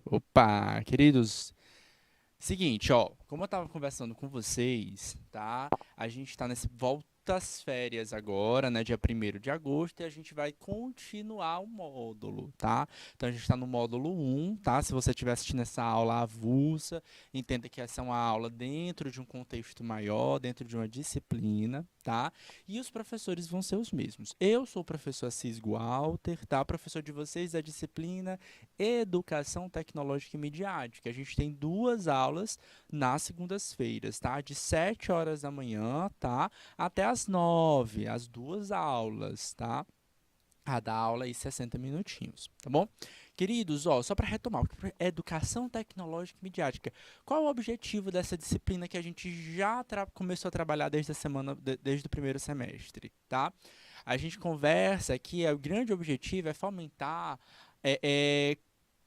Opa, queridos. Seguinte, ó, como eu tava conversando com vocês, tá? A gente tá nesse volta às férias agora, né, dia 1º de agosto, e a gente vai continuar o módulo, tá? Então a gente tá no módulo 1, tá? Se você estiver assistindo essa aula avulsa, entenda que essa é uma aula dentro de um contexto maior, dentro de uma disciplina, tá? E os professores vão ser os mesmos. Eu sou o professor Assis Walter, tá? Professor de vocês da disciplina Educação Tecnológica e Midiática. A gente tem duas aulas nas segundas-feiras, tá? De 7 horas da manhã, tá? Até as 9, as duas aulas, tá? Cada aula aí 60 minutinhos, tá bom? Queridos, ó, só para retomar, educação tecnológica e midiática. Qual é o objetivo dessa disciplina que a gente já começou a trabalhar desde a semana, desde o primeiro semestre, tá? A gente conversa que o grande objetivo é fomentar é, é,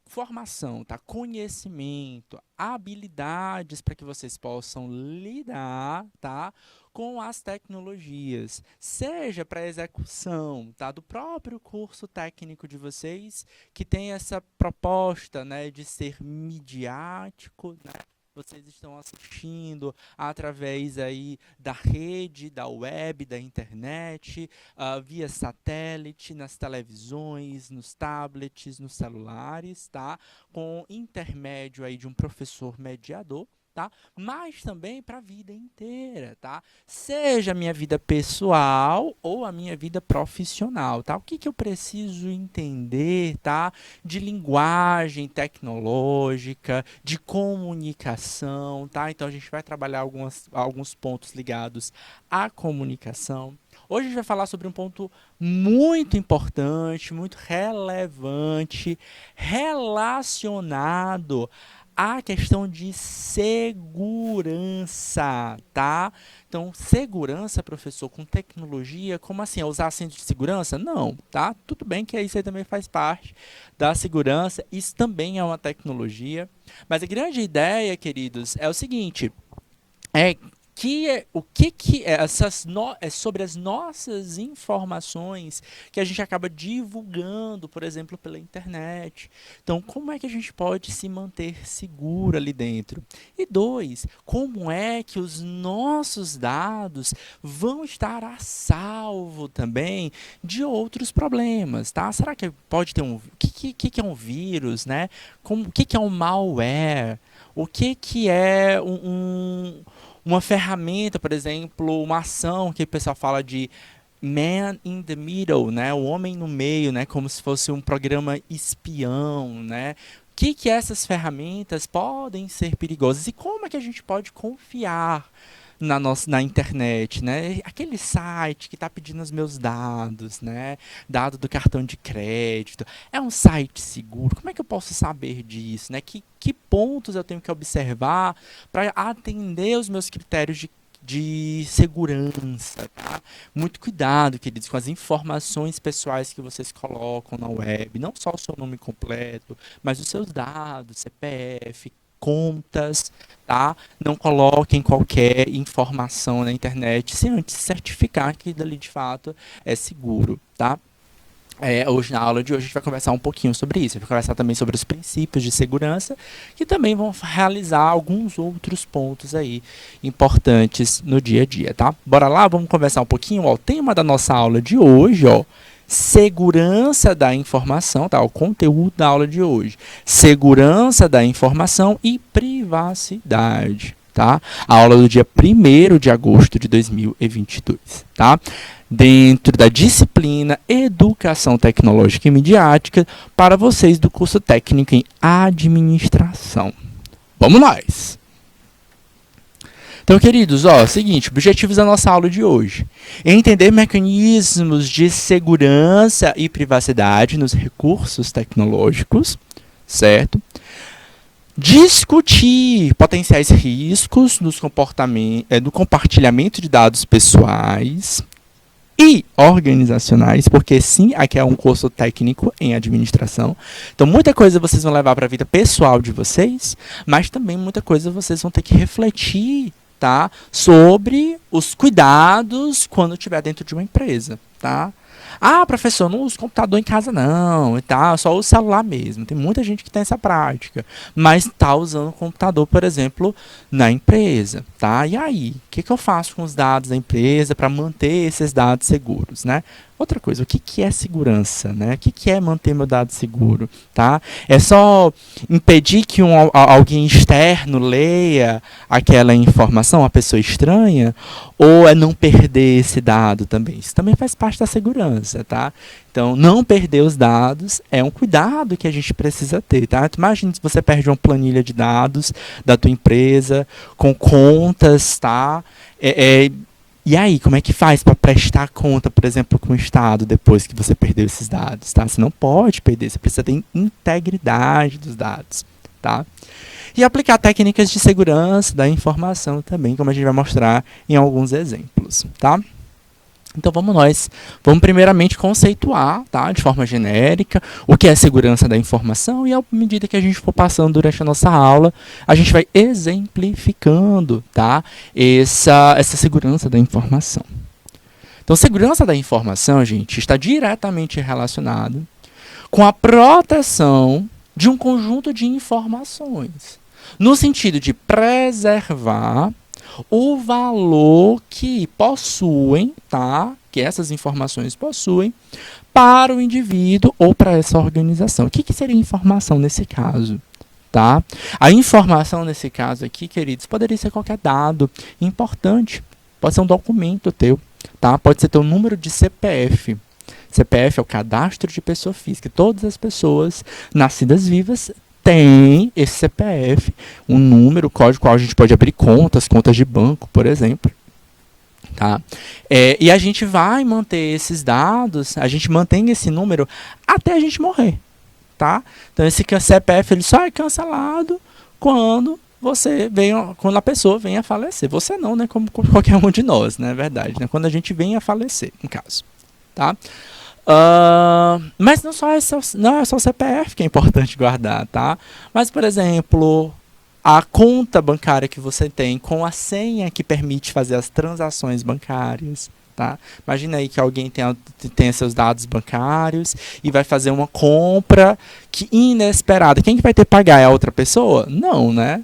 formação, tá? Conhecimento, habilidades para que vocês possam lidar, tá? Com as tecnologias, seja para execução, tá? Do próprio curso técnico de vocês, que tem essa proposta, né, de ser midiático, né? Vocês estão assistindo através aí da rede, da web, da internet, via satélite, nas televisões, nos tablets, nos celulares, tá? Com intermédio aí de um professor mediador, tá? Mas também para a vida inteira, tá? Seja a minha vida pessoal ou a minha vida profissional, tá? O que que eu preciso entender, tá? De linguagem tecnológica, de comunicação, tá? Então a gente vai trabalhar alguns pontos ligados à comunicação. Hoje a gente vai falar sobre um ponto muito importante, muito relevante, relacionado à questão de segurança, tá? Então, segurança, professor, com tecnologia, como assim? É usar cinto de segurança? Não, tá? Tudo bem que isso aí também faz parte da segurança, isso também é uma tecnologia. Mas a grande ideia, queridos, é o seguinte, é o que é é sobre as nossas informações que a gente acaba divulgando, por exemplo, pela internet. Então, como é que a gente pode se manter seguro ali dentro? E dois, como é que os nossos dados vão estar a salvo também de outros problemas, tá? Será que pode ter o que é um vírus, né? O que é um malware? O que é uma ferramenta, por exemplo, uma ação que o pessoal fala de man in the middle, né? O homem no meio, né? Como se fosse um programa espião, né? Que essas ferramentas podem ser perigosas e como é que a gente pode confiar na internet, né? Aquele site que está pedindo os meus dados, né? Dado do cartão de crédito. É um site seguro? Como é que eu posso saber disso, né? Que pontos eu tenho que observar para atender os meus critérios de segurança, tá? Muito cuidado, queridos, com as informações pessoais que vocês colocam na web, não só o seu nome completo, mas os seus dados, CPF, contas, tá? Não coloquem qualquer informação na internet sem antes certificar que dali de fato é seguro, tá? Hoje, na aula de hoje, a gente vai conversar um pouquinho sobre isso. A gente vai conversar também sobre os princípios de segurança, que também vão realizar alguns outros pontos aí importantes no dia a dia, tá? Bora lá, vamos conversar um pouquinho. Ó, o tema da nossa aula de hoje, ó, segurança da informação, tá? O conteúdo da aula de hoje. Segurança da informação e privacidade, tá? A aula do dia 1º de agosto de 2022, tá? Dentro da disciplina Educação Tecnológica e Midiática para vocês do curso técnico em Administração. Vamos nós! Então, queridos, ó, seguinte, objetivos da nossa aula de hoje. Entender mecanismos de segurança e privacidade nos recursos tecnológicos, certo? Discutir potenciais riscos no compartilhamento de dados pessoais e organizacionais, porque sim, aqui é um curso técnico em administração. Então, muita coisa vocês vão levar para a vida pessoal de vocês, mas também muita coisa vocês vão ter que refletir, tá? Sobre os cuidados quando estiver dentro de uma empresa, tá? Ah, professor, não uso computador em casa não, e tal, só o celular mesmo. Tem muita gente que tem essa prática, mas está usando o computador, por exemplo, na empresa, tá? E aí, o que eu faço com os dados da empresa para manter esses dados seguros, né? Outra coisa, o que é segurança, né? O que é manter meu dado seguro, tá? É só impedir que alguém externo leia aquela informação, uma pessoa estranha, ou é não perder esse dado também? Isso também faz parte da segurança, tá? Então, não perder os dados é um cuidado que a gente precisa ter, tá? Imagina se você perde uma planilha de dados da tua empresa, com contas, tá? E aí, como é que faz para prestar conta, por exemplo, com o Estado depois que você perdeu esses dados, tá? Você não pode perder, você precisa ter integridade dos dados, tá? E aplicar técnicas de segurança da informação também, como a gente vai mostrar em alguns exemplos, tá? Então vamos primeiramente conceituar, tá, de forma genérica, o que é segurança da informação e à medida que a gente for passando durante a nossa aula, a gente vai exemplificando, tá, essa segurança da informação. Então, segurança da informação, gente, está diretamente relacionado com a proteção de um conjunto de informações, no sentido de preservar o valor que possuem, tá? Que essas informações possuem para o indivíduo ou para essa organização. O que seria informação nesse caso? Tá? A informação nesse caso aqui, queridos, poderia ser qualquer dado importante. Pode ser um documento teu, tá? Pode ser teu número de CPF. CPF é o cadastro de pessoa física. Todas as pessoas nascidas vivas tem esse CPF, um número, código qual a gente pode abrir contas de banco, por exemplo. Tá? E a gente vai manter esses dados, a gente mantém esse número até a gente morrer. Tá? Então esse CPF ele só é cancelado quando quando a pessoa vem a falecer. Você não, né? Como qualquer um de nós, né? É verdade, né? Quando a gente vem a falecer, no caso. Tá? Mas não é só o CPF que é importante guardar, tá? Mas, por exemplo, a conta bancária que você tem com a senha que permite fazer as transações bancárias, tá? Imagina aí que alguém tem seus dados bancários e vai fazer uma compra que inesperada. Quem que vai ter que pagar? É a outra pessoa? Não, né?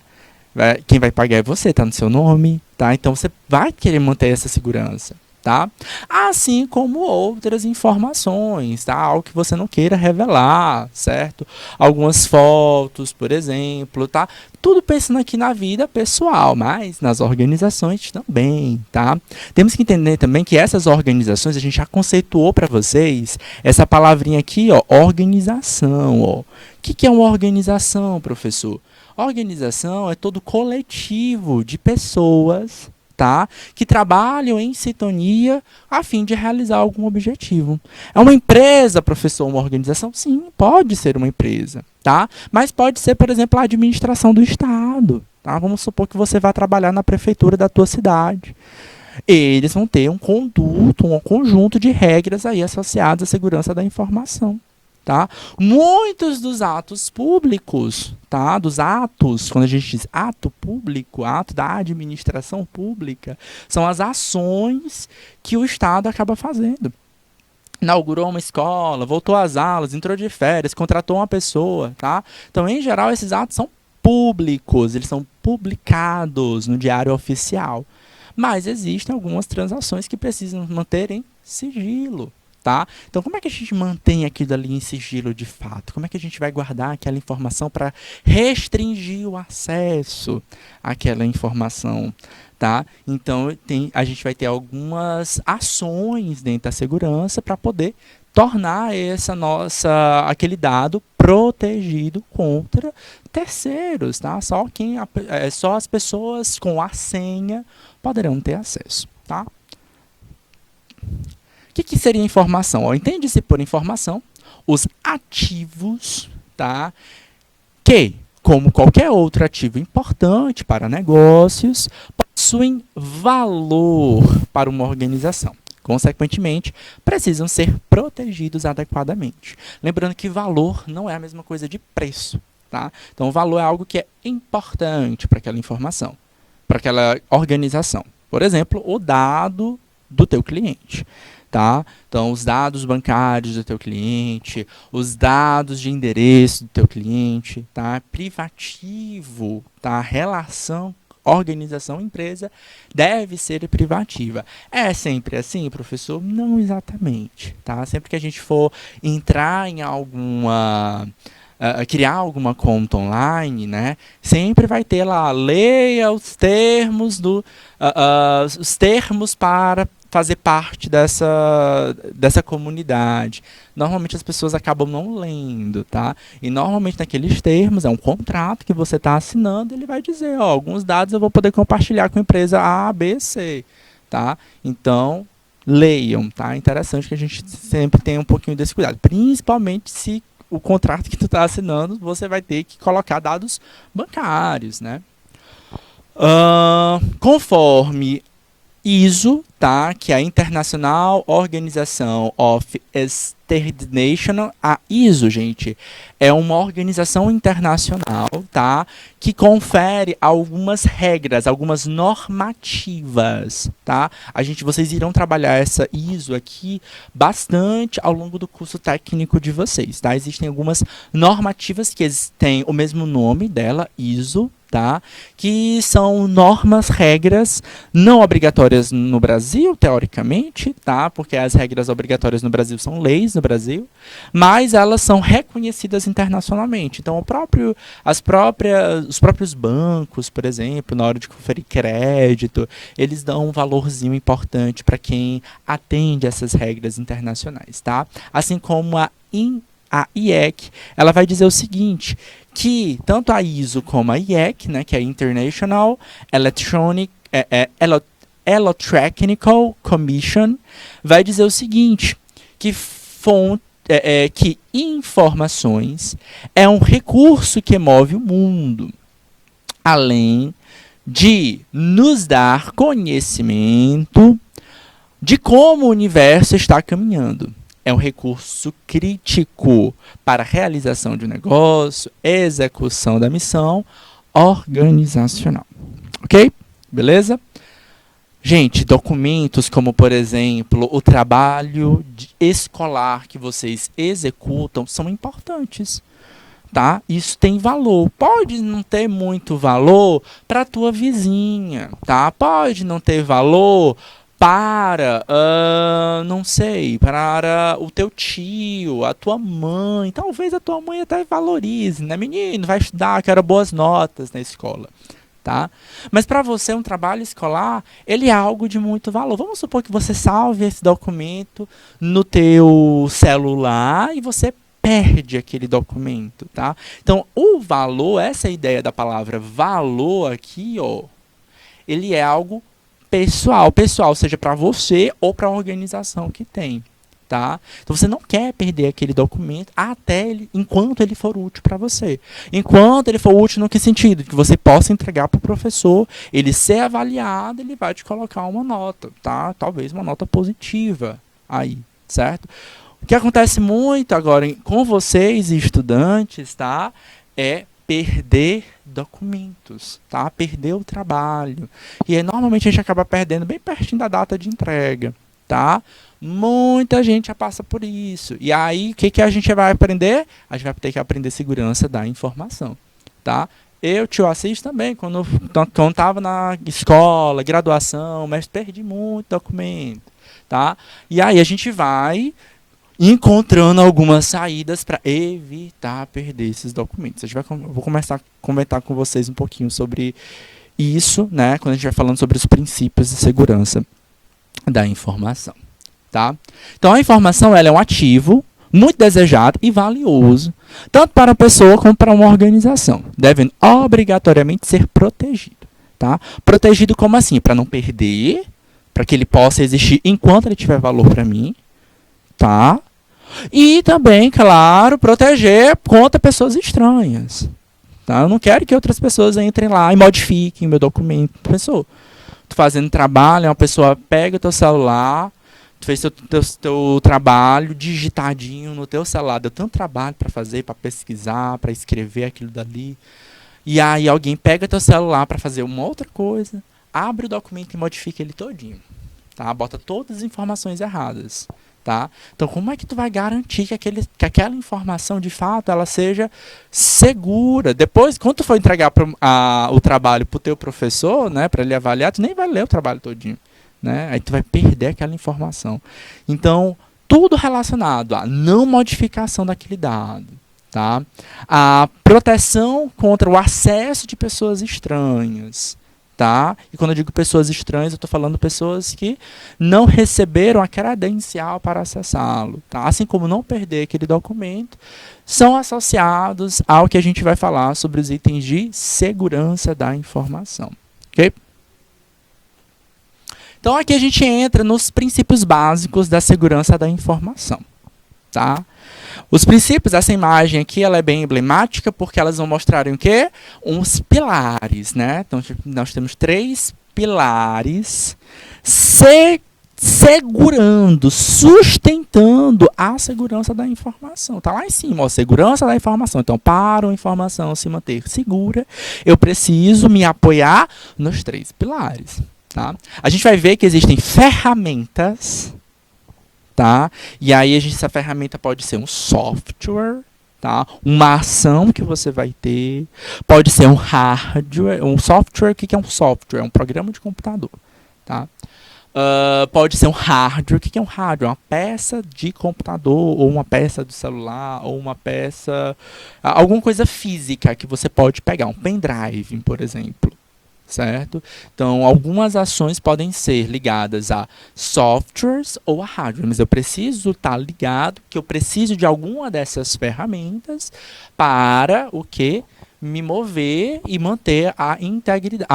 Quem vai pagar é você, tá no seu nome, tá? Então você vai querer manter essa segurança. Tá? Assim como outras informações, tá? Algo que você não queira revelar, certo? Algumas fotos, por exemplo, tá? Tudo pensando aqui na vida pessoal, mas nas organizações também, tá? Temos que entender também que essas organizações, a gente já conceituou para vocês essa palavrinha aqui, ó, organização, ó. O que é uma organização, professor? Organização é todo coletivo de pessoas, tá? Que trabalham em sintonia a fim de realizar algum objetivo. É uma empresa, professor, uma organização? Sim, pode ser uma empresa, tá? Mas pode ser, por exemplo, a administração do Estado, tá? Vamos supor que você vai trabalhar na prefeitura da tua cidade. Eles vão ter um conjunto de regras aí associadas à segurança da informação. Tá? Muitos dos atos públicos, tá? Dos atos, quando a gente diz ato público, ato da administração pública, são as ações que o Estado acaba fazendo. Inaugurou uma escola, voltou às aulas, entrou de férias, contratou uma pessoa. Tá? Então, em geral, esses atos são públicos, eles são publicados no Diário Oficial. Mas existem algumas transações que precisam manter em sigilo. Tá? Então, como é que a gente mantém aquilo ali em sigilo de fato? Como é que a gente vai guardar aquela informação para restringir o acesso àquela informação? Tá? Então, a gente vai ter algumas ações dentro da segurança para poder tornar aquele dado protegido contra terceiros. Tá? Só as pessoas com a senha poderão ter acesso. Tá? O que seria informação? Entende-se por informação os ativos, tá? Que, como qualquer outro ativo importante para negócios, possuem valor para uma organização. Consequentemente, precisam ser protegidos adequadamente. Lembrando que valor não é a mesma coisa de preço. Tá? Então, o valor é algo que é importante para aquela informação, para aquela organização. Por exemplo, o dado do teu cliente. Tá? Então, os dados bancários do teu cliente, os dados de endereço do teu cliente, tá? Privativo, tá? Relação organização empresa deve ser privativa. É sempre assim, professor? Não exatamente, tá? Sempre que a gente for entrar em alguma criar alguma conta online, né? Sempre vai ter lá, leia os termos os termos para fazer parte dessa comunidade. Normalmente as pessoas acabam não lendo, tá? E normalmente naqueles termos, é um contrato que você está assinando, ele vai dizer, ó, alguns dados eu vou poder compartilhar com a empresa A, B, C, tá? Então, leiam, tá? É interessante que a gente sempre tenha um pouquinho desse cuidado, principalmente se o contrato que tu está assinando, você vai ter que colocar dados bancários, né? Conforme ISO, tá? Que é a International Organization of Standardization. A ISO, gente, é uma organização internacional, tá? Que confere algumas regras, algumas normativas, tá? Vocês irão trabalhar essa ISO aqui bastante ao longo do curso técnico de vocês, tá? Existem algumas normativas que têm o mesmo nome dela, ISO, tá? Que são normas, regras não obrigatórias no Brasil, teoricamente, tá? Porque as regras obrigatórias no Brasil são leis no Brasil, mas elas são reconhecidas internacionalmente. Então, os próprios bancos, por exemplo, na hora de conferir crédito, eles dão um valorzinho importante para quem atende essas regras internacionais, tá? Assim como a IEC, ela vai dizer o seguinte, que tanto a ISO como a IEC, né, que é a International Electrotechnical Commission, vai dizer o seguinte, que informações é um recurso que move o mundo, além de nos dar conhecimento de como o universo está caminhando. É um recurso crítico para a realização de um negócio, execução da missão organizacional. Ok? Beleza? Gente, documentos como, por exemplo, o trabalho escolar que vocês executam são importantes. Tá? Isso tem valor. Pode não ter muito valor para a tua vizinha. Tá? Pode não ter valor para, não sei, para o teu tio, a tua mãe. Talvez a tua mãe até valorize, né? Menino, vai estudar, quero boas notas na escola. Tá? Mas para você, um trabalho escolar, ele é algo de muito valor. Vamos supor que você salve esse documento no teu celular e você perde aquele documento. Tá? Então, o valor, essa ideia da palavra valor aqui, ó, ele é algo pessoal, seja para você ou para a organização que tem, tá? Então você não quer perder aquele documento enquanto ele for útil para você. Enquanto ele for útil no que sentido? Que você possa entregar para o professor, ele ser avaliado, ele vai te colocar uma nota, tá? Talvez uma nota positiva aí, certo? O que acontece muito agora com vocês, estudantes, tá? É perder documentos, tá? Perder o trabalho. E aí, normalmente a gente acaba perdendo bem pertinho da data de entrega, tá? Muita gente já passa por isso. E aí, o que a gente vai aprender? A gente vai ter que aprender segurança da informação, tá? Eu, tio Assis, também, quando estava na escola, graduação, mas perdi muito documento, tá? E aí a gente vai encontrando algumas saídas para evitar perder esses documentos. Vou começar a comentar com vocês um pouquinho sobre isso, né, quando a gente vai falando sobre os princípios de segurança da informação. Tá? Então, a informação ela é um ativo muito desejado e valioso, tanto para a pessoa como para uma organização. Devem obrigatoriamente ser protegido. Tá? Protegido como assim? Para não perder, para que ele possa existir enquanto ele tiver valor para mim, tá? E também, claro, proteger contra pessoas estranhas. Tá? Eu não quero que outras pessoas entrem lá e modifiquem o meu documento. Pessoa, tu fazendo trabalho, uma pessoa pega o teu celular, tu fez teu trabalho digitadinho no teu celular, deu tanto trabalho para fazer, para pesquisar, para escrever aquilo dali. E aí alguém pega teu celular para fazer uma outra coisa, abre o documento e modifica ele todinho, tá? Bota todas as informações erradas, tá? Então, como é que tu vai garantir que aquela informação, de fato, ela seja segura? Depois, quando tu for entregar o trabalho para o teu professor, né, para ele avaliar, tu nem vai ler o trabalho todinho, né? Aí tu vai perder aquela informação. Então, tudo relacionado à não modificação daquele dado, tá? A proteção contra o acesso de pessoas estranhas, tá? E quando eu digo pessoas estranhas, eu estou falando pessoas que não receberam a credencial para acessá-lo, tá? Assim como não perder aquele documento, são associados ao que a gente vai falar sobre os itens de segurança da informação, ok? Então aqui a gente entra nos princípios básicos da segurança da informação, tá? Os princípios, essa imagem aqui, ela é bem emblemática porque elas vão mostrar o quê? Uns pilares, né? Então nós temos 3 pilares segurando, sustentando a segurança da informação. Tá lá em cima, ó, segurança da informação. Então, para a informação se manter segura, eu preciso me apoiar nos 3 pilares. Tá? A gente vai ver que existem ferramentas, tá? E aí essa ferramenta pode ser um software, tá? Uma ação que você vai ter, pode ser um hardware, um software. O que é um software? É um programa de computador, tá? Pode ser um hardware. O que é um hardware? Uma peça de computador, ou uma peça do celular, ou uma peça, alguma coisa física que você pode pegar, um pendrive, por exemplo. Certo? Então, algumas ações podem ser ligadas a softwares ou a hardware, mas eu preciso estar ligado que eu preciso de alguma dessas ferramentas para o que? Me mover e manter a integridade,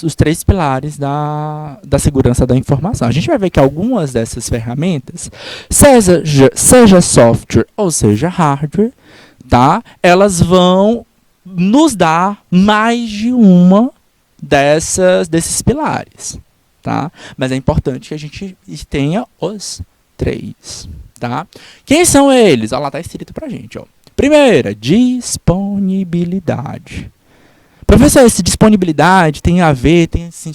os 3 pilares da segurança da informação. A gente vai ver que algumas dessas ferramentas, seja software ou seja hardware, tá? Elas vão nos dar mais de uma desses pilares, tá? Mas é importante que a gente tenha os 3, tá? Quem são eles? Olha lá, tá escrito pra gente, ó. Primeira, disponibilidade. Professor, essa disponibilidade tem a ver,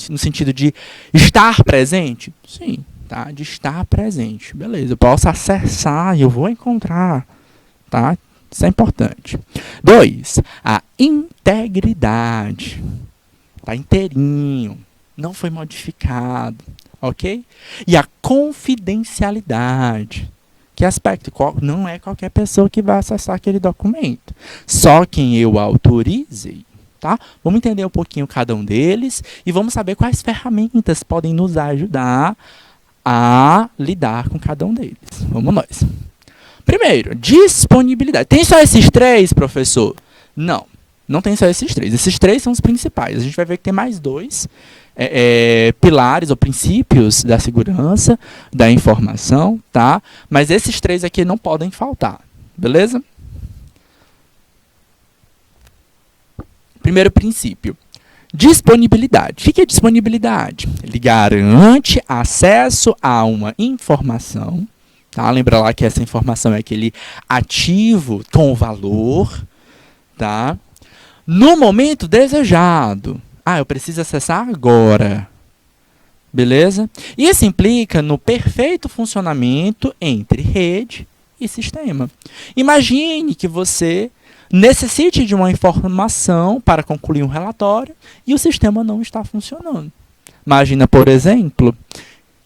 no sentido de estar presente? Sim, tá? De estar presente. Beleza, eu posso acessar e eu vou encontrar, tá? Isso é importante. 2, a integridade. Está inteirinho, não foi modificado, ok? E a confidencialidade, que aspecto? Não é qualquer pessoa que vai acessar aquele documento, só quem eu autorizei, tá? Vamos entender um pouquinho cada um deles e vamos saber quais ferramentas podem nos ajudar a lidar com cada um deles. Vamos nós. Primeiro, disponibilidade. Tem só esses 3, professor? Não. Não tem só esses 3. Esses 3 são os principais. A gente vai ver que tem mais 2 pilares ou princípios da segurança, da informação, tá? Mas esses 3 aqui não podem faltar. Beleza? Primeiro princípio. Disponibilidade. O que é disponibilidade? Ele garante acesso a uma informação. Tá? Lembra lá que essa informação é aquele ativo com valor, tá? No momento desejado. Eu preciso acessar agora. Beleza? Isso implica no perfeito funcionamento entre rede e sistema. Imagine que você necessite de uma informação para concluir um relatório e o sistema não está funcionando. Imagina, por exemplo,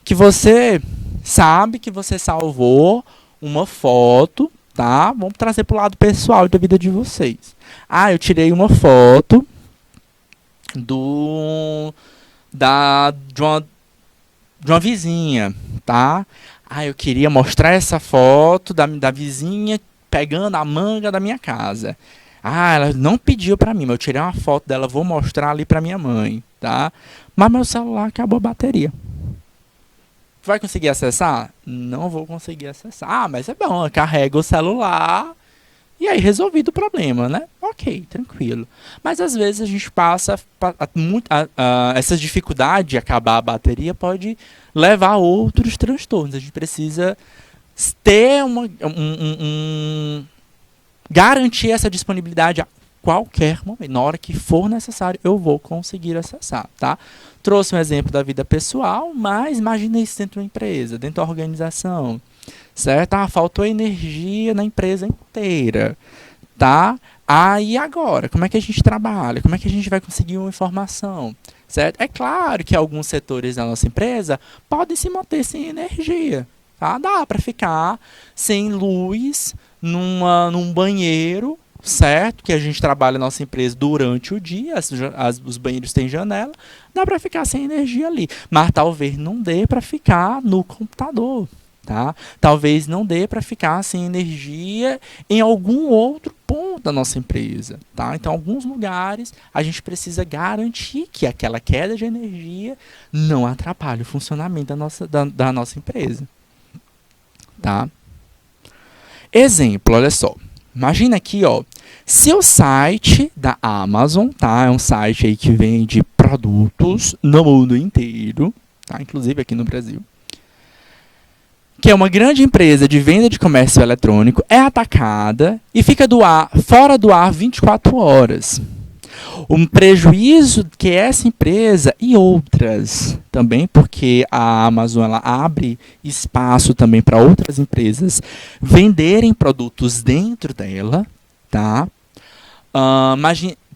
que você sabe que você salvou uma foto, tá? Vamos trazer para o lado pessoal da vida de vocês. Eu tirei uma foto de uma vizinha, tá? Eu queria mostrar essa foto da vizinha pegando a manga da minha casa. Ela não pediu para mim, mas eu tirei uma foto dela, vou mostrar ali para minha mãe, tá? Mas meu celular acabou a bateria. Vai conseguir acessar? Não vou conseguir acessar. Mas é bom, carrega o celular e aí resolvido o problema, né? Ok, tranquilo. Mas às vezes a gente passa essa dificuldade de acabar a bateria pode levar a outros transtornos. A gente precisa ter garantir essa disponibilidade qualquer momento. Na hora que for necessário, eu vou conseguir acessar, tá? Trouxe um exemplo da vida pessoal, mas imagina isso dentro da empresa, dentro da organização, certo? Ah, faltou energia na empresa inteira, tá? Ah, e agora? Como é que a gente trabalha? Como é que a gente vai conseguir uma informação? Certo? É claro que alguns setores da nossa empresa podem se manter sem energia. Tá? Dá para ficar sem luz num banheiro, certo? Que a gente trabalha na nossa empresa durante o dia, os banheiros têm janela, dá para ficar sem energia ali. Mas talvez não dê para ficar no computador. Tá? Talvez não dê para ficar sem energia em algum outro ponto da nossa empresa. Tá? Então, em alguns lugares, a gente precisa garantir que aquela queda de energia não atrapalhe o funcionamento da nossa empresa. Tá? Exemplo, olha só. Imagina aqui, ó, seu site da Amazon, tá? É um site aí que vende produtos no mundo inteiro, tá? Inclusive aqui no Brasil. Que é uma grande empresa de venda de comércio eletrônico, é atacada e fica fora do ar 24 horas. Um prejuízo que essa empresa e outras também, porque a Amazon ela abre espaço também para outras empresas venderem produtos dentro dela, tá?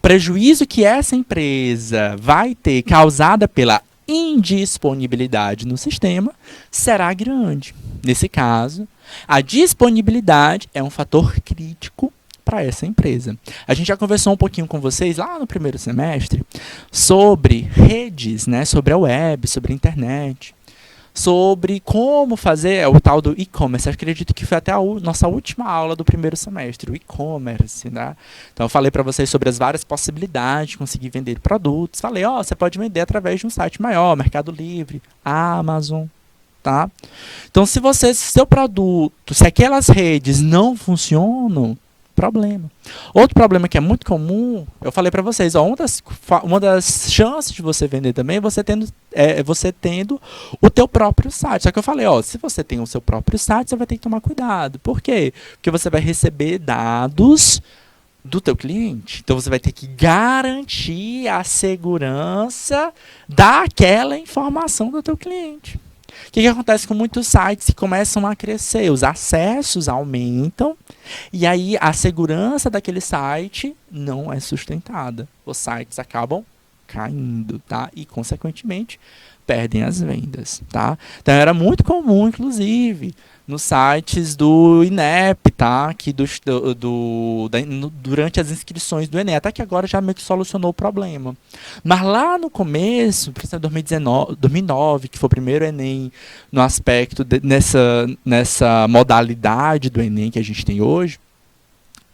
Prejuízo que essa empresa vai ter causada pela indisponibilidade no sistema será grande. Nesse caso, a disponibilidade é um fator crítico para essa empresa. A gente já conversou um pouquinho com vocês lá no primeiro semestre sobre redes, né, sobre a web, sobre a internet, sobre como fazer o tal do e-commerce. Acredito que foi até a nossa última aula do primeiro semestre, o e-commerce, né? Então eu falei para vocês sobre as várias possibilidades de conseguir vender produtos. Falei, ó, você pode vender através de um site maior, Mercado Livre, Amazon, tá? Então se seu produto, se aquelas redes não funcionam, problema. Outro problema que é muito comum, eu falei para vocês, ó, uma das chances de você vender também é você tendo o teu próprio site. Só que eu falei, ó, se você tem o seu próprio site, você vai ter que tomar cuidado. Por quê? Porque você vai receber dados do teu cliente. Então você vai ter que garantir a segurança daquela informação do teu cliente. O que acontece com muitos sites que começam a crescer? Os acessos aumentam e aí a segurança daquele site não é sustentada. Os sites acabam caindo, tá? E, consequentemente, perdem as vendas, tá? Então, era muito comum, inclusive, nos sites do INEP, tá? Que durante as inscrições do Enem, até que agora já meio que solucionou o problema. Mas lá no começo, principalmente em 2009, que foi o primeiro Enem no aspecto, nessa modalidade do Enem que a gente tem hoje,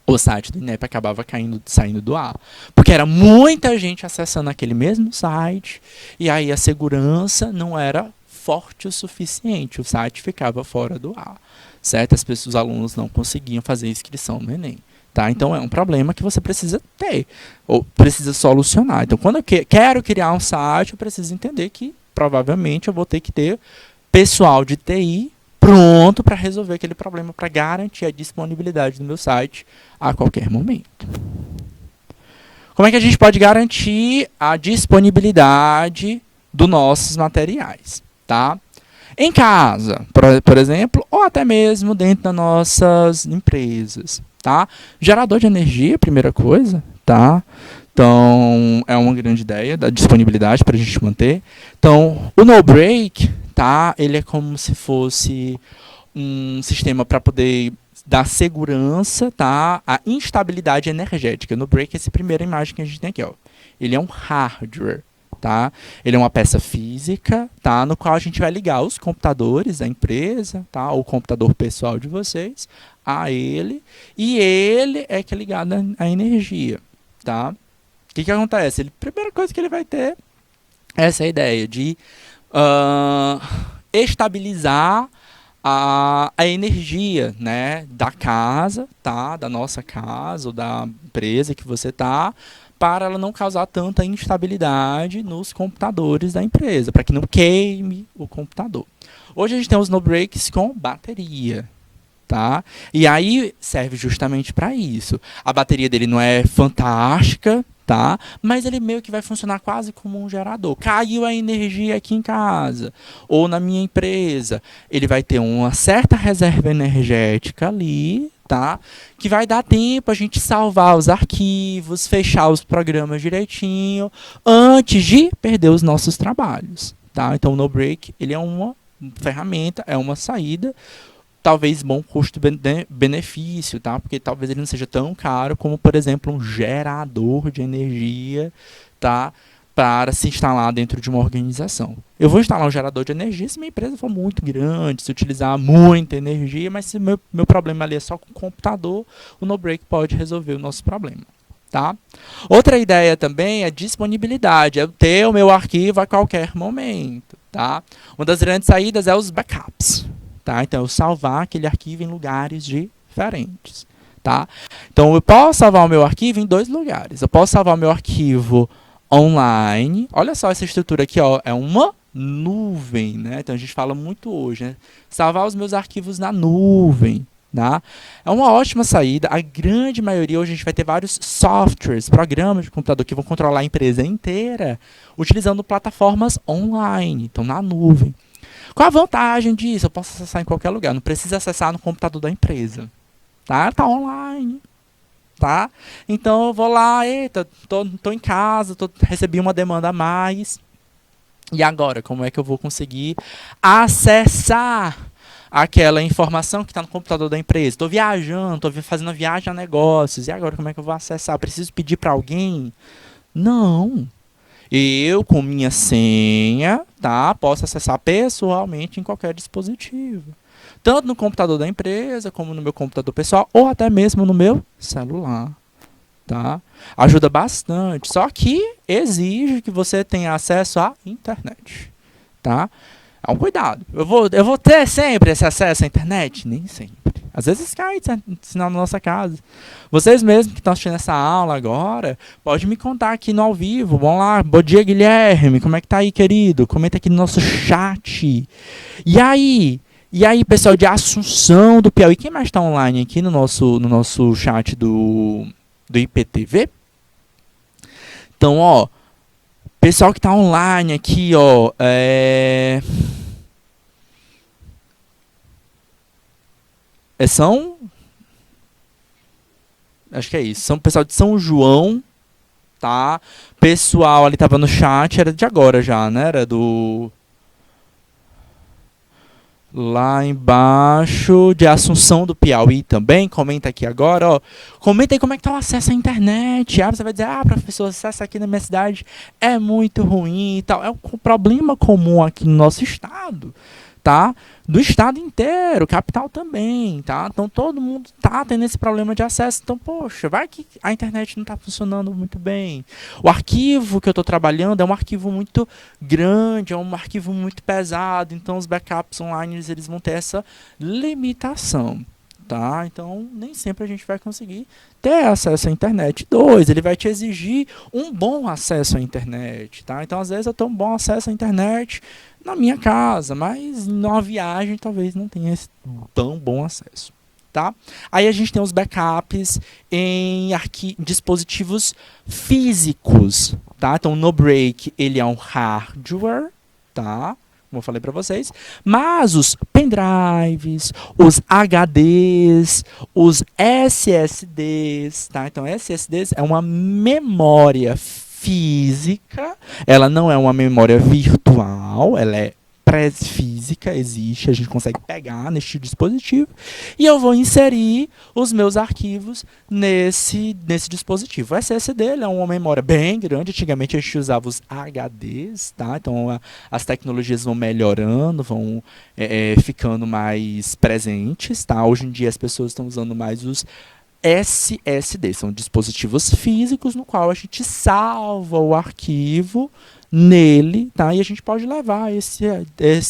o site do INEP acabava saindo do ar. Porque era muita gente acessando aquele mesmo site, e aí a segurança não era forte o suficiente, o site ficava fora do ar, certo? Os alunos não conseguiam fazer inscrição no Enem, tá? Então é um problema que você precisa ter, ou precisa solucionar. Então quando eu quero criar um site, eu preciso entender que provavelmente eu vou ter que ter pessoal de TI pronto para resolver aquele problema, para garantir a disponibilidade do meu site a qualquer momento. Como é que a gente pode garantir a disponibilidade dos nossos materiais? Tá? Em casa, por exemplo, ou até mesmo dentro das nossas empresas, tá? Gerador de energia, primeira coisa, tá? Então, é uma grande ideia da disponibilidade para a gente manter. Então, o no break, tá? Ele é como se fosse um sistema para poder dar segurança, tá? A instabilidade energética. No break, essa primeira imagem que a gente tem aqui, ó. Ele é um hardware. Tá? Ele é uma peça física, tá? No qual a gente vai ligar os computadores da empresa, tá? O computador pessoal de vocês a ele, e ele é que é ligado à energia, tá? O que acontece? A primeira coisa que ele vai ter é essa ideia de estabilizar a energia, né, da casa, tá? Da nossa casa ou da empresa que você está, para ela não causar tanta instabilidade nos computadores da empresa, para que não queime o computador. Hoje a gente tem os no breaks com bateria, tá? E aí serve justamente para isso. A bateria dele não é fantástica, tá? Mas ele meio que vai funcionar quase como um gerador. Caiu a energia aqui em casa ou na minha empresa, ele vai ter uma certa reserva energética ali, tá? Que vai dar tempo a gente salvar os arquivos, fechar os programas direitinho antes de perder os nossos trabalhos, tá? Então o NoBreak, ele é uma ferramenta, é uma saída, talvez bom custo-benefício, tá? Porque talvez ele não seja tão caro como, por exemplo, um gerador de energia, tá? Para se instalar dentro de uma organização. Eu vou instalar um gerador de energia se minha empresa for muito grande, se utilizar muita energia, mas se meu problema ali é só com o computador, o NoBreak pode resolver o nosso problema. Tá? Outra ideia também é disponibilidade, é ter o meu arquivo a qualquer momento. Tá? Uma das grandes saídas é os backups. Tá? Então, eu salvar aquele arquivo em lugares diferentes. Tá? Então, eu posso salvar o meu arquivo em 2 lugares. Eu posso salvar o meu arquivo online. Olha só essa estrutura aqui, ó, é uma nuvem. Né? Então, a gente fala muito hoje. Né? Salvar os meus arquivos na nuvem. Tá? É uma ótima saída. A grande maioria, hoje a gente vai ter vários softwares, programas de computador que vão controlar a empresa inteira utilizando plataformas online, então na nuvem. Qual a vantagem disso? Eu posso acessar em qualquer lugar, não precisa acessar no computador da empresa. Tá? Tá online. Tá? Então eu vou lá, eita, tô em casa, recebi uma demanda a mais. E agora, como é que eu vou conseguir acessar aquela informação que está no computador da empresa? Estou viajando, estou fazendo uma viagem a negócios. E agora, como é que eu vou acessar? Preciso pedir para alguém? Não. Eu, com minha senha, tá, posso acessar pessoalmente em qualquer dispositivo. Tanto no computador da empresa, como no meu computador pessoal, ou até mesmo no meu celular. Tá? Ajuda bastante. Só que exige que você tenha acesso à internet. Tá? É um cuidado. Eu vou ter sempre esse acesso à internet? Nem sempre. Às vezes cai sinal na nossa casa. Vocês mesmos que estão assistindo essa aula agora, pode me contar aqui no ao vivo. Vamos lá. Bom dia, Guilherme. Como é que tá aí, querido? Comenta aqui no nosso chat. E aí? E aí, pessoal de Assunção do Piauí? Quem mais está online aqui no nosso chat do IPTV? Então, ó. Pessoal que está online aqui, ó. Acho que é isso. São pessoal de São João, tá? Pessoal ali tava no chat, era de agora já, né? Era do... Lá embaixo, de Assunção do Piauí também. Comenta aqui agora, ó. Comenta aí como é que tá o acesso à internet. Você vai dizer, professor, o acesso aqui na minha cidade é muito ruim e tal. É um problema comum aqui no nosso estado, tá? Do estado inteiro, capital também, tá? Então todo mundo tá tendo esse problema de acesso. Então, poxa, vai que a internet não está funcionando muito bem. O arquivo que eu estou trabalhando é um arquivo muito grande, é um arquivo muito pesado. Então os backups online eles vão ter essa limitação. Tá? Então, nem sempre a gente vai conseguir ter acesso à internet. 2, ele vai te exigir um bom acesso à internet. Tá? Então, às vezes, eu tenho um bom acesso à internet na minha casa, mas numa viagem talvez não tenha esse tão bom acesso. Tá? Aí a gente tem os backups em dispositivos físicos. Tá? Então, o NoBreak ele é um hardware, tá? Como eu falei para vocês, mas os pendrives, os HDs, os SSDs, tá? Então, SSDs é uma memória física, ela não é uma memória virtual, ela é física, existe, a gente consegue pegar neste dispositivo, e eu vou inserir os meus arquivos nesse dispositivo. O SSD é uma memória bem grande, antigamente a gente usava os HDs, tá? Então as tecnologias vão melhorando, vão ficando mais presentes, tá? Hoje em dia as pessoas estão usando mais os SSD, são dispositivos físicos no qual a gente salva o arquivo nele, tá? E a gente pode levar esse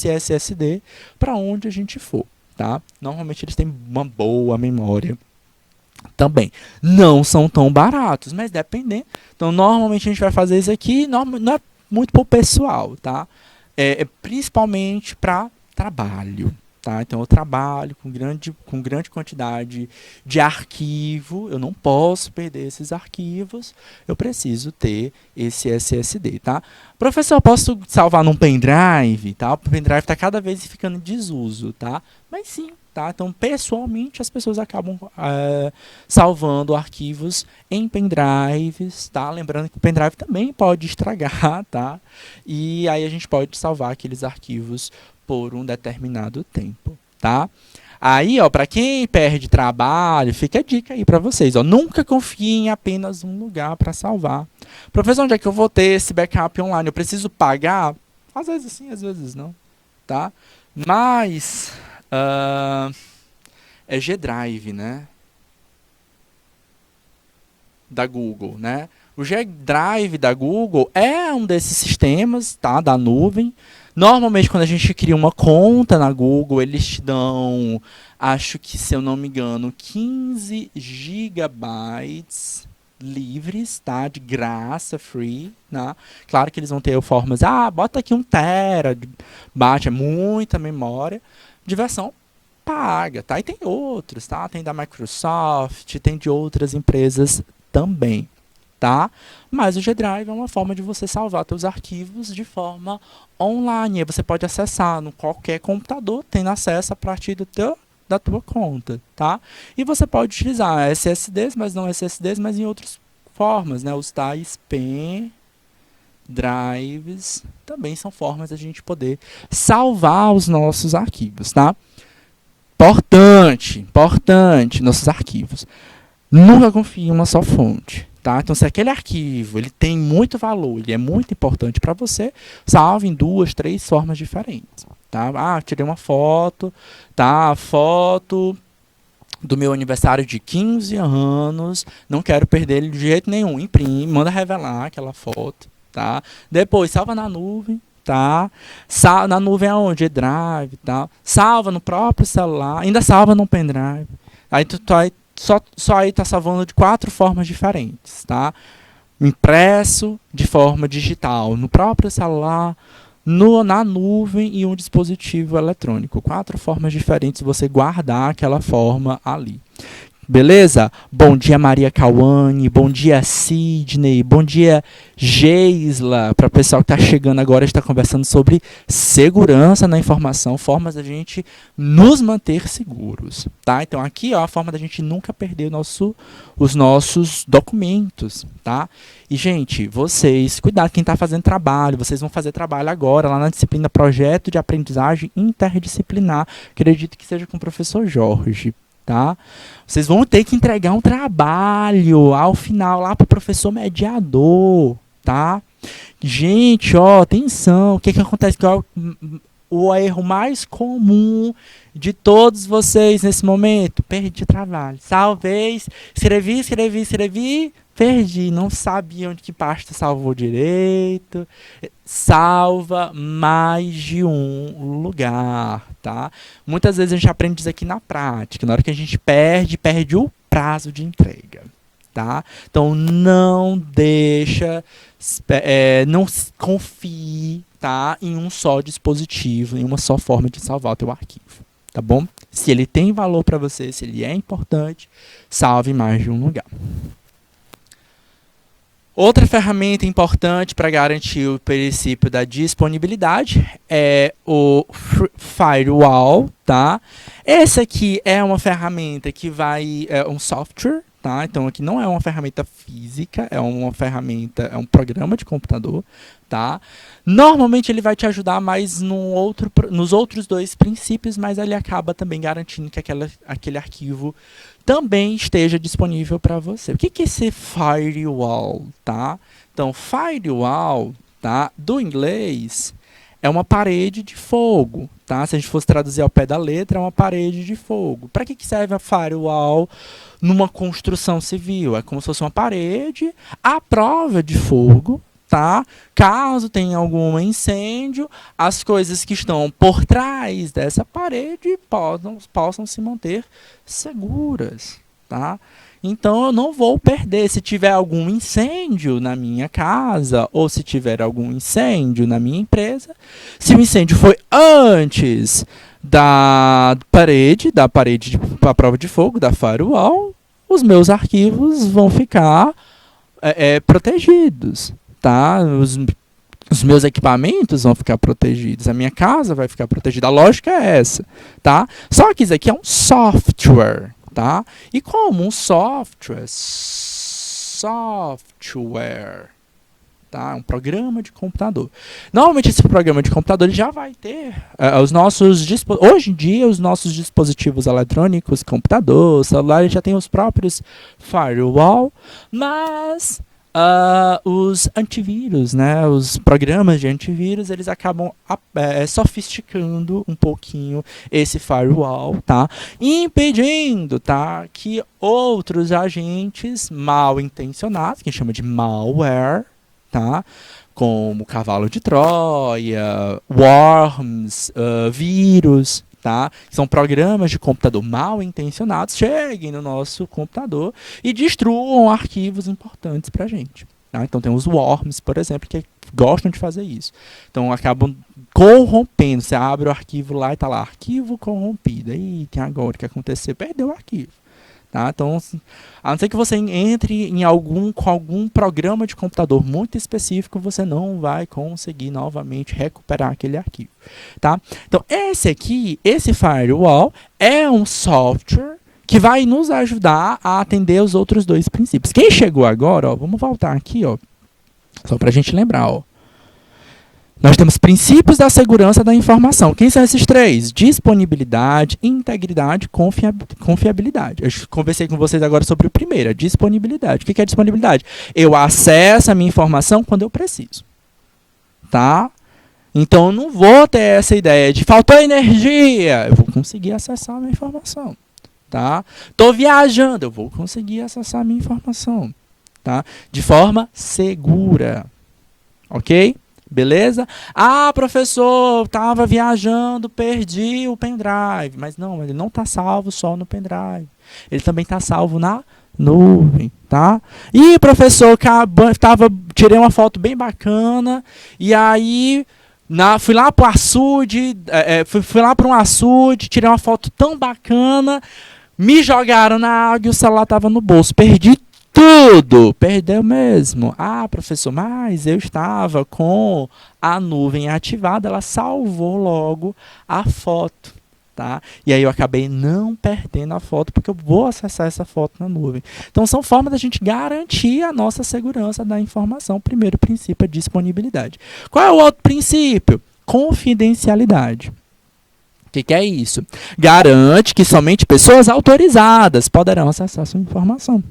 SSD para onde a gente for, tá? Normalmente eles têm uma boa memória também. Não são tão baratos, mas dependendo. Então, normalmente a gente vai fazer isso aqui, não é muito para o pessoal, tá? Principalmente para trabalho, Tá? Então, eu trabalho com grande quantidade de arquivo, eu não posso perder esses arquivos, eu preciso ter esse SSD. Tá? Professor, eu posso salvar num pendrive? Tá? O pendrive está cada vez ficando em desuso, tá? Mas sim. Tá? Então, pessoalmente, as pessoas acabam salvando arquivos em pendrives, tá? Lembrando que o pendrive também pode estragar, tá? E aí a gente pode salvar aqueles arquivos por um determinado tempo, tá? Aí, ó, para quem perde trabalho, fica a dica aí para vocês, ó, nunca confie em apenas um lugar para salvar. Professor, onde é que eu vou ter esse backup online? Eu preciso pagar? Às vezes sim, às vezes não, tá? Mas é G-Drive, né? Da Google, né? O G-Drive da Google é um desses sistemas, tá? Da nuvem. Normalmente, quando a gente cria uma conta na Google, eles te dão, acho que, se eu não me engano, 15 gigabytes livres, tá? De graça, free, né? Claro que eles vão ter formas, bota aqui 1 tera, bate, é muita memória, de versão paga, tá? E tem outros, tá? Tem da Microsoft, tem de outras empresas também, tá? Mas o G-Drive é uma forma de você salvar seus arquivos de forma online. Aí você pode acessar no qualquer computador, tendo acesso a partir da tua conta, tá? E você pode utilizar SSDs, mas não SSDs, mas em outras formas, né? Os tais pen drives também são formas de a gente poder salvar os nossos arquivos, tá? Importante, nossos arquivos. Nunca confie em uma só fonte, tá? Então, se aquele arquivo ele tem muito valor, ele é muito importante para você, salve em 2, 3 formas diferentes, tá? Tirei uma foto, tá? A foto do meu aniversário de 15 anos, não quero perder ele de jeito nenhum. Imprime, manda revelar aquela foto, tá? Depois, salva na nuvem, tá? Na nuvem aonde? Drive, tá? Salva no próprio celular, ainda salva no pendrive. Aí só aí tá salvando de 4 formas diferentes, tá? Impresso de forma digital, no próprio celular, na nuvem e um dispositivo eletrônico. 4 formas diferentes de você guardar aquela forma ali. Beleza? Bom dia, Maria Cauane. Bom dia, Sidney. Bom dia, Geisla. Para o pessoal que está chegando agora, está conversando sobre segurança na informação, formas da gente nos manter seguros. Tá? Então, aqui ó, a forma da gente nunca perder os nossos documentos. Tá? E, gente, vocês, cuidado, quem está fazendo trabalho, vocês vão fazer trabalho agora lá na disciplina Projeto de Aprendizagem Interdisciplinar. Acredito que seja com o professor Jorge. Tá? Vocês vão ter que entregar um trabalho ao final lá para o professor mediador, tá? Gente, ó, atenção, o que acontece? Qual o erro mais comum de todos vocês nesse momento? Perdi o trabalho. Salvei, escrevi, perdi, não sabia onde que pasta salvou direito. Salva mais de um lugar, tá? Muitas vezes a gente aprende isso aqui na prática. Na hora que a gente perde o prazo de entrega, tá? Então não não confie, tá, em um só dispositivo, em uma só forma de salvar o teu arquivo, tá bom? Se ele tem valor para você, se ele é importante, salve mais de um lugar. Outra ferramenta importante para garantir o princípio da disponibilidade é o Firewall, tá? Esse aqui é uma ferramenta que é um software, tá? Então aqui não é uma ferramenta física, é uma ferramenta, é um programa de computador, tá? Normalmente ele vai te ajudar mais nos outros 2 princípios, mas ele acaba também garantindo que aquele arquivo também esteja disponível para você. O que é esse firewall, tá? Então, firewall, tá? Do inglês, é uma parede de fogo, tá? Se a gente fosse traduzir ao pé da letra, é uma parede de fogo. Para que serve a firewall numa construção civil? É como se fosse uma parede à prova de fogo, tá? Caso tenha algum incêndio, as coisas que estão por trás dessa parede possam se manter seguras, tá? Então eu não vou perder se tiver algum incêndio na minha casa ou se tiver algum incêndio na minha empresa. Se o incêndio foi antes da parede para prova de fogo, da firewall, os meus arquivos vão ficar protegidos, tá? Os meus equipamentos vão ficar protegidos, a minha casa vai ficar protegida. A lógica é essa, tá? Só que isso aqui é um software, tá? E como um software, tá? Um programa de computador. Normalmente esse programa de computador ele já vai ter hoje em dia os nossos dispositivos eletrônicos, computador, celular, ele já tem os próprios firewall, mas os antivírus, né, os programas de antivírus, eles acabam sofisticando um pouquinho esse firewall, tá? Impedindo, tá, que outros agentes mal intencionados, que a gente chama de malware, tá? Como cavalo de Troia, worms, vírus, tá? São programas de computador mal intencionados, cheguem no nosso computador e destruam arquivos importantes para a gente. Tá? Então tem os worms, por exemplo, que gostam de fazer isso. Então acabam corrompendo. Você abre o arquivo lá e está lá, arquivo corrompido. E tem agora o que aconteceu? Perdeu o arquivo. Tá? Então, a não ser que você entre com algum programa de computador muito específico, você não vai conseguir novamente recuperar aquele arquivo. Tá? Então, esse firewall é um software que vai nos ajudar a atender os outros dois princípios. Quem chegou agora, ó, vamos voltar aqui, ó, só para a gente lembrar. Ó. Nós temos princípios da segurança da informação. Quem são esses três? Disponibilidade, integridade, confiabilidade. Eu conversei com vocês agora sobre o primeiro, a disponibilidade. O que é disponibilidade? Eu acesso a minha informação quando eu preciso. Tá? Então, eu não vou ter essa ideia de faltou energia. Eu vou conseguir acessar a minha informação. Tá? Estou viajando. Eu vou conseguir acessar a minha informação. Tá? De forma segura. Ok? Beleza? Ah, professor, estava viajando, perdi o pendrive. Mas não, ele não está salvo só no pendrive. Ele também está salvo na nuvem, tá? E professor, tirei uma foto bem bacana e aí fui lá para o açude, fui lá para um açude, tirei uma foto tão bacana, me jogaram na água e o celular estava no bolso. Perdi tudo, perdeu mesmo. Ah, professor, mas eu estava com a nuvem ativada, ela salvou logo a foto, tá? E aí eu acabei não perdendo a foto, porque eu vou acessar essa foto na nuvem. Então são formas da gente garantir a nossa segurança da informação. O primeiro princípio é disponibilidade. Qual é o outro princípio? Confidencialidade. O que é isso? Garante que somente pessoas autorizadas poderão acessar a sua informação.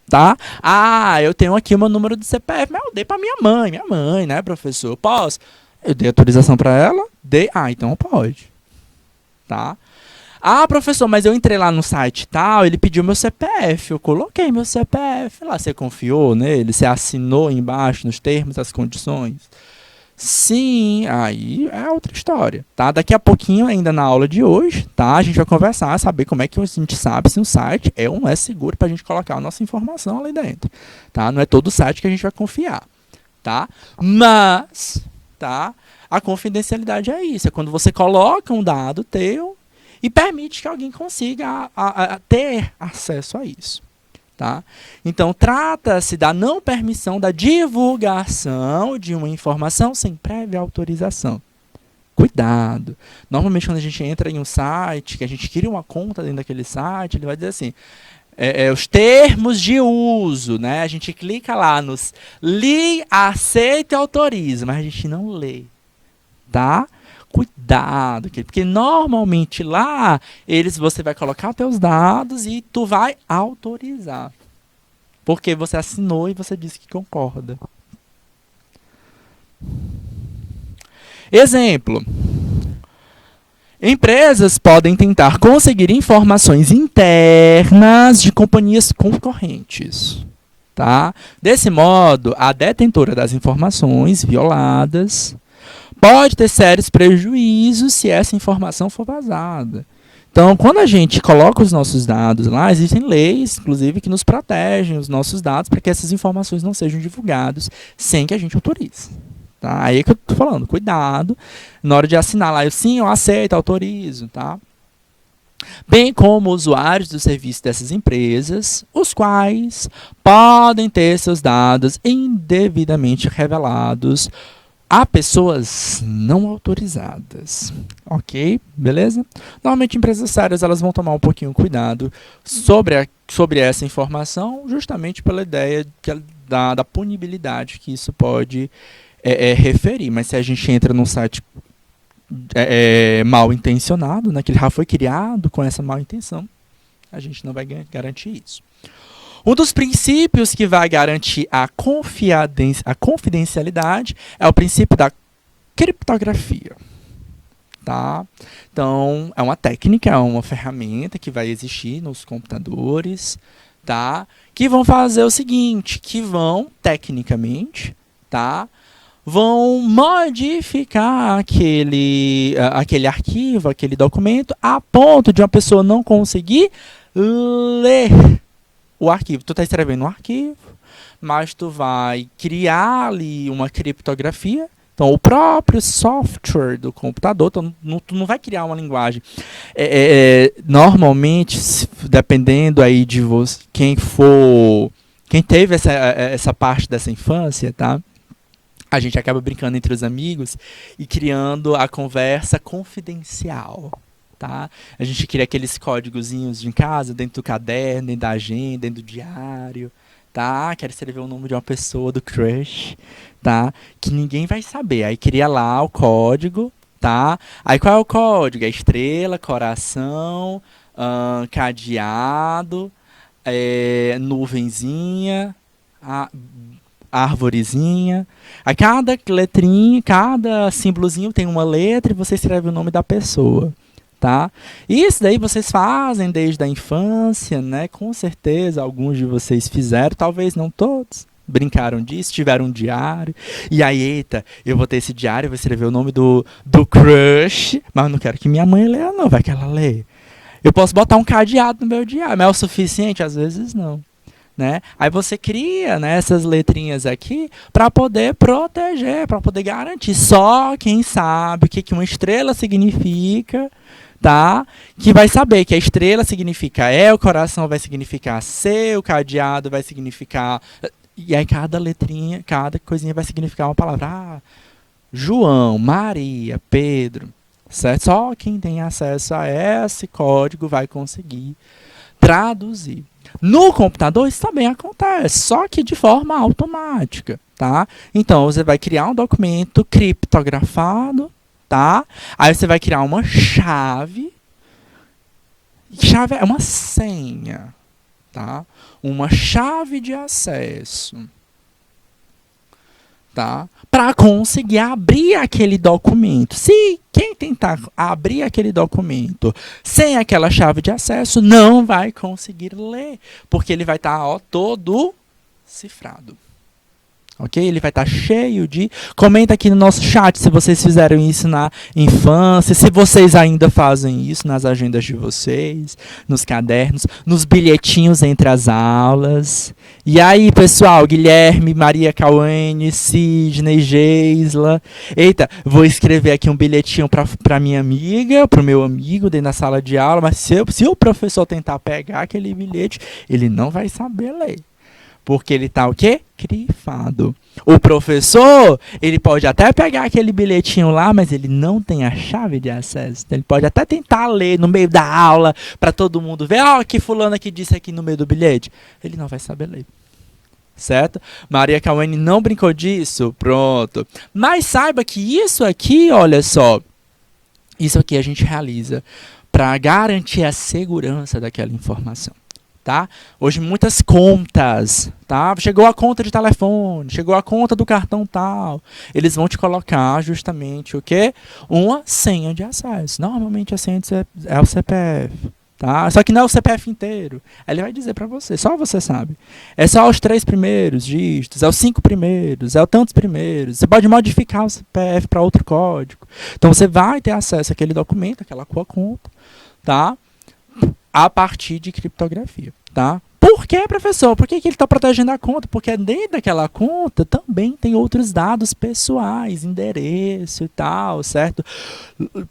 Tá? Ah, eu tenho aqui o meu número de CPF, mas eu dei para minha mãe, né, professor? Posso? Eu dei autorização para ela? Dei. Ah, então pode. Tá? Ah, professor, mas eu entrei lá no site tal, ele pediu meu CPF, eu coloquei meu CPF lá. Você confiou nele? Você assinou embaixo nos termos, as condições? Sim, aí é outra história, tá? Daqui a pouquinho, ainda na aula de hoje, tá? A gente vai conversar, saber como é que a gente sabe se um site é ou não é seguro para a gente colocar a nossa informação ali dentro, tá? Não é todo site que a gente vai confiar, tá? Mas, tá? A confidencialidade é isso, é quando você coloca um dado teu e permite que alguém consiga ter acesso a isso. Tá? Então, trata-se da não permissão da divulgação de uma informação sem prévia autorização. Cuidado. Normalmente, quando a gente entra em um site, que a gente cria uma conta dentro daquele site, ele vai dizer assim, os termos de uso, né? A gente clica lá nos li, aceita e autoriza, mas a gente não lê. Tá? Cuidado, porque normalmente lá você vai colocar teus dados e tu vai autorizar. Porque você assinou e você disse que concorda. Exemplo. Empresas podem tentar conseguir informações internas de companhias concorrentes. Tá? Desse modo, a detentora das informações violadas pode ter sérios prejuízos se essa informação for vazada. Então, quando a gente coloca os nossos dados lá, existem leis, inclusive, que nos protegem os nossos dados para que essas informações não sejam divulgadas sem que a gente autorize. Tá? Aí é que eu tô falando, cuidado na hora de assinar lá, eu aceito, autorizo, tá? Bem como usuários do serviço dessas empresas, os quais podem ter seus dados indevidamente revelados a pessoas não autorizadas. Ok? Beleza? Normalmente empresas sérias elas vão tomar um pouquinho cuidado sobre essa informação, justamente pela ideia da punibilidade que isso pode referir. Mas se a gente entra num site mal intencionado, né, que ele já foi criado com essa mal intenção, a gente não vai garantir isso. Um dos princípios que vai garantir a confidencialidade é o princípio da criptografia. Tá? Então, é uma técnica, é uma ferramenta que vai existir nos computadores, tá? Que vão fazer o seguinte, que vão, tecnicamente, tá? Vão modificar aquele arquivo, aquele documento, a ponto de uma pessoa não conseguir ler o arquivo. Tu está escrevendo um arquivo, mas tu vai criar ali uma criptografia. Então, o próprio software do computador, tu não vai criar uma linguagem. Normalmente, dependendo aí de você, quem teve essa parte dessa infância, tá? A gente acaba brincando entre os amigos e criando a conversa confidencial, tá? A gente cria aqueles códigozinhos de casa, dentro do caderno, dentro da agenda, dentro do diário, tá? Quero escrever o nome de uma pessoa, do crush, tá? Que ninguém vai saber. Aí cria lá o código, tá? Aí qual é o código? É estrela, coração, cadeado, nuvenzinha, árvorezinha. Aí cada letrinha, cada símbolozinho tem uma letra e você escreve o nome da pessoa, tá? Isso daí vocês fazem desde a infância, né? Com certeza alguns de vocês fizeram, talvez não todos. Brincaram disso, tiveram um diário. E aí, eita, eu vou ter esse diário, vou escrever o nome do crush, mas eu não quero que minha mãe leia não, vai que ela lê. Eu posso botar um cadeado no meu diário, mas é o suficiente? Às vezes não. Né? Aí você cria, né, essas letrinhas aqui para poder proteger, para poder garantir. Só quem sabe o que uma estrela significa, tá? Que vai saber que a estrela significa o coração vai significar C, o cadeado vai significar... E aí cada letrinha, cada coisinha vai significar uma palavra. João, Maria, Pedro, certo? Só quem tem acesso a esse código vai conseguir traduzir. No computador isso também acontece, só que de forma automática, tá? Então, você vai criar um documento criptografado, tá? Aí você vai criar uma chave. Chave é uma senha, tá? Uma chave de acesso, tá? Para conseguir abrir aquele documento. Se quem tentar abrir aquele documento sem aquela chave de acesso, não vai conseguir ler, porque ele vai estar todo cifrado. Ok? Ele vai estar cheio de... Comenta aqui no nosso chat se vocês fizeram isso na infância, se vocês ainda fazem isso nas agendas de vocês, nos cadernos, nos bilhetinhos entre as aulas. E aí, pessoal, Guilherme, Maria Cauane, Sidney, Geisla. Eita, vou escrever aqui um bilhetinho para minha amiga, para o meu amigo dentro da sala de aula, mas se o professor tentar pegar aquele bilhete, ele não vai saber ler. Porque ele está o quê? Crifado. O professor, ele pode até pegar aquele bilhetinho lá, mas ele não tem a chave de acesso. Ele pode até tentar ler no meio da aula, para todo mundo ver, que fulano aqui disse aqui no meio do bilhete. Ele não vai saber ler. Certo? Maria Cauane não brincou disso? Pronto. Mas saiba que isso aqui, olha só, isso aqui a gente realiza para garantir a segurança daquela informação. Tá? Hoje muitas contas, tá? Chegou a conta de telefone, chegou a conta do cartão tal. Eles vão te colocar justamente o quê? Uma senha de acesso. Normalmente a senha é o CPF, tá? Só que não é o CPF inteiro. Aí ele vai dizer para você, só você sabe. É só os 3 primeiros dígitos, é os 5 primeiros, é o tantos primeiros. Você pode modificar o CPF para outro código. Então você vai ter acesso àquele documento, àquela conta, tá? A partir de criptografia, tá? Por Por quê, professor? Por que ele está protegendo a conta? Porque dentro daquela conta também tem outros dados pessoais, endereço e tal, certo?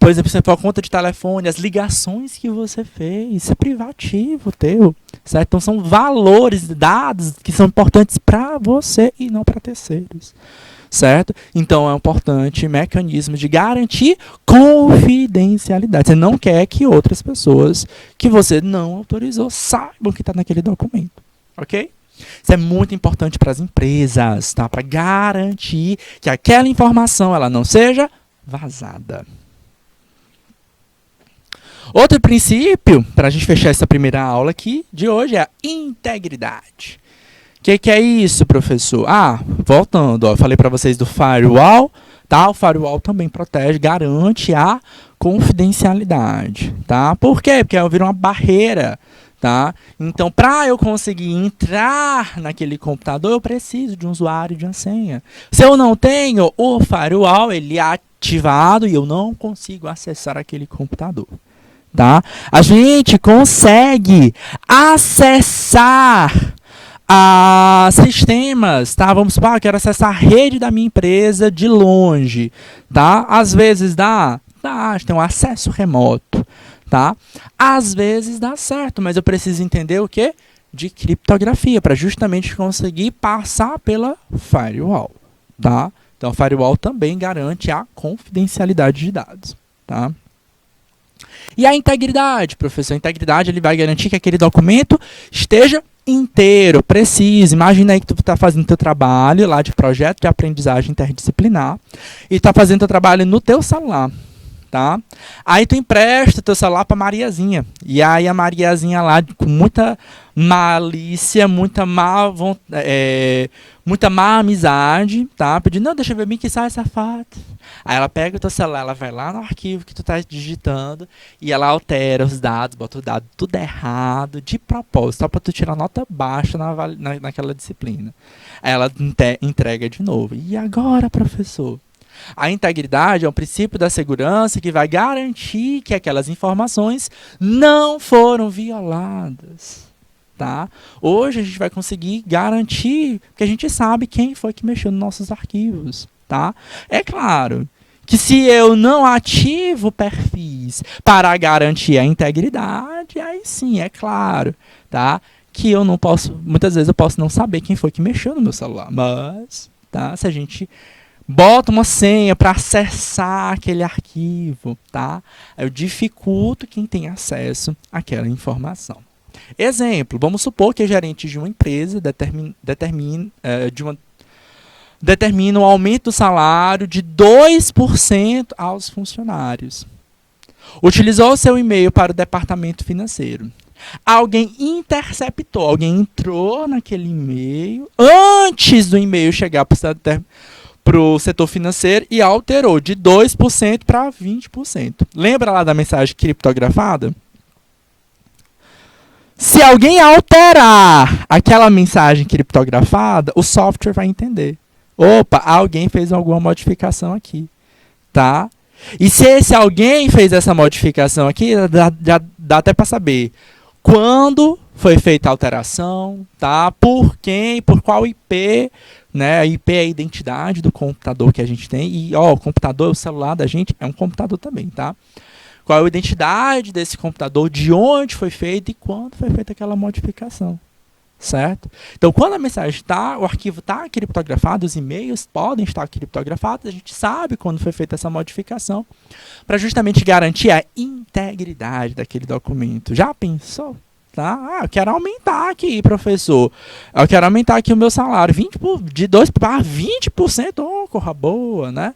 Por exemplo, você for a conta de telefone, as ligações que você fez, isso é privativo teu, certo? Então são valores, dados que são importantes para você e não para terceiros, certo? Então é um importante mecanismo de garantir confidencialidade. Você não quer que outras pessoas que você não autorizou saibam que está naquele documento, ok? Isso é muito importante para as empresas, tá? Para garantir que aquela informação ela não seja vazada. Outro princípio, para a gente fechar essa primeira aula aqui de hoje, é a integridade. O que é isso, professor? Voltando, ó, eu falei para vocês do firewall, tá? O firewall também protege, garante a confidencialidade, tá? Por quê? Porque vira uma barreira, tá? Então, para eu conseguir entrar naquele computador, eu preciso de um usuário e de uma senha. Se eu não tenho o firewall, ele é ativado e eu não consigo acessar aquele computador. Tá? A gente consegue acessar a sistemas, tá? Vamos supor, eu quero acessar a rede da minha empresa de longe, tá? Às vezes dá, tem um acesso remoto, tá? Às vezes dá certo, mas eu preciso entender o quê? De criptografia, para justamente conseguir passar pela firewall, tá? Então, a firewall também garante a confidencialidade de dados, tá? E a integridade, professor? A integridade ele vai garantir que aquele documento esteja inteiro, preciso. Imagina aí que tu está fazendo teu trabalho lá de projeto de aprendizagem interdisciplinar e está fazendo teu trabalho no teu celular, tá? Aí tu empresta teu celular para Mariazinha. E aí a Mariazinha lá, com muita malícia, muita má amizade, tá? Pedindo, não, deixa eu ver bem que sai safado. Aí ela pega o teu celular, ela vai lá no arquivo que tu tá digitando e ela altera os dados, bota o dado tudo errado, de propósito, só para tu tirar nota baixa naquela disciplina. Aí ela entrega de novo. E agora, professor? A integridade é um princípio da segurança que vai garantir que aquelas informações não foram violadas. Tá? Hoje a gente vai conseguir garantir que a gente sabe quem foi que mexeu nos nossos arquivos. Tá? É claro que se eu não ativo perfis para garantir a integridade, aí sim, é claro, tá? Que eu não posso, muitas vezes eu posso não saber quem foi que mexeu no meu celular, mas, tá? Se a gente bota uma senha para acessar aquele arquivo, tá? Eu dificulto quem tem acesso àquela informação. Exemplo, vamos supor que a gerente de uma empresa determina um aumento do salário de 2% aos funcionários. Utilizou seu e-mail para o departamento financeiro. Alguém interceptou, alguém entrou naquele e-mail antes do e-mail chegar para o setor financeiro e alterou de 2% para 20%. Lembra lá da mensagem criptografada? Se alguém alterar aquela mensagem criptografada, o software vai entender. Opa, alguém fez alguma modificação aqui, tá? E se esse alguém fez essa modificação aqui, dá até para saber quando foi feita a alteração, tá? Por quem, por qual IP, né? A IP é a identidade do computador que a gente tem e, o computador, o celular da gente é um computador também, tá? Qual é a identidade desse computador, de onde foi feito e quando foi feita aquela modificação. Certo? Então, quando a mensagem o arquivo está criptografado, os e-mails podem estar criptografados, a gente sabe quando foi feita essa modificação, para justamente garantir a integridade daquele documento. Já pensou? Tá? Eu quero aumentar aqui, professor. Eu quero aumentar aqui o meu salário. De 2% para 20%, corra boa, né?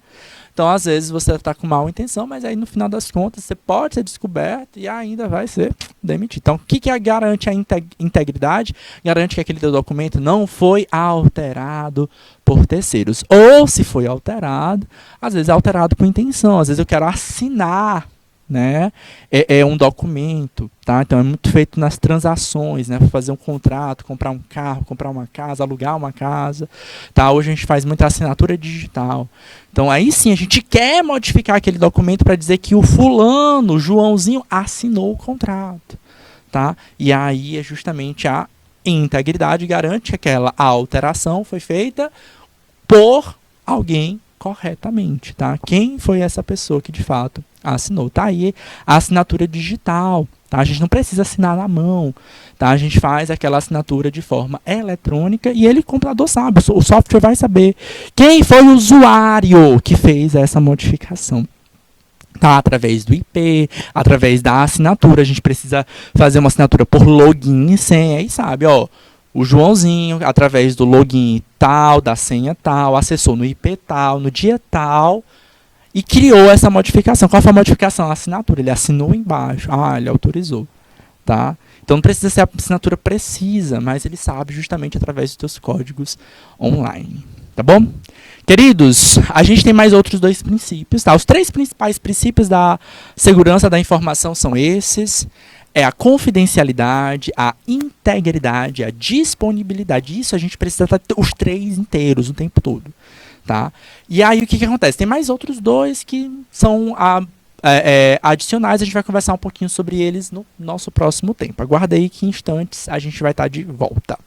Então, às vezes, você está com má intenção, mas aí, no final das contas, você pode ser descoberto e ainda vai ser demitido. Então, o que garante a integridade? Garante que aquele documento não foi alterado por terceiros. Ou, se foi alterado, às vezes é alterado com intenção. Às vezes eu quero assinar, né? É um documento, tá? Então é muito feito nas transações, né? Fazer um contrato, comprar um carro, comprar uma casa, alugar uma casa, tá? Hoje a gente faz muita assinatura digital. Então aí sim a gente quer modificar aquele documento para dizer que o fulano, o Joãozinho, assinou o contrato, tá? E aí é justamente a integridade garante que aquela alteração foi feita por alguém corretamente, tá? Quem foi essa pessoa que de fato assinou? Tá aí a assinatura digital, tá? A gente não precisa assinar na mão, tá? A gente faz aquela assinatura de forma eletrônica e ele, o computador sabe, o software vai saber quem foi o usuário que fez essa modificação. Tá, através do IP, através da assinatura, a gente precisa fazer uma assinatura por login e senha, e sabe, ó, o Joãozinho, através do login tal, da senha tal, acessou no IP tal, no dia tal, e criou essa modificação. Qual foi a modificação? A assinatura, ele assinou embaixo, ele autorizou, tá? Então não precisa ser a assinatura precisa, mas ele sabe justamente através dos seus códigos online, tá bom? Queridos, a gente tem mais outros 2 princípios, tá? Os 3 principais princípios da segurança da informação são esses. É a confidencialidade, a integridade, a disponibilidade. Isso a gente precisa estar os 3 inteiros o tempo todo, tá? E aí o que acontece? Tem mais outros 2 que são adicionais. A gente vai conversar um pouquinho sobre eles no nosso próximo tempo. Aguarda aí que em instantes a gente vai estar de volta.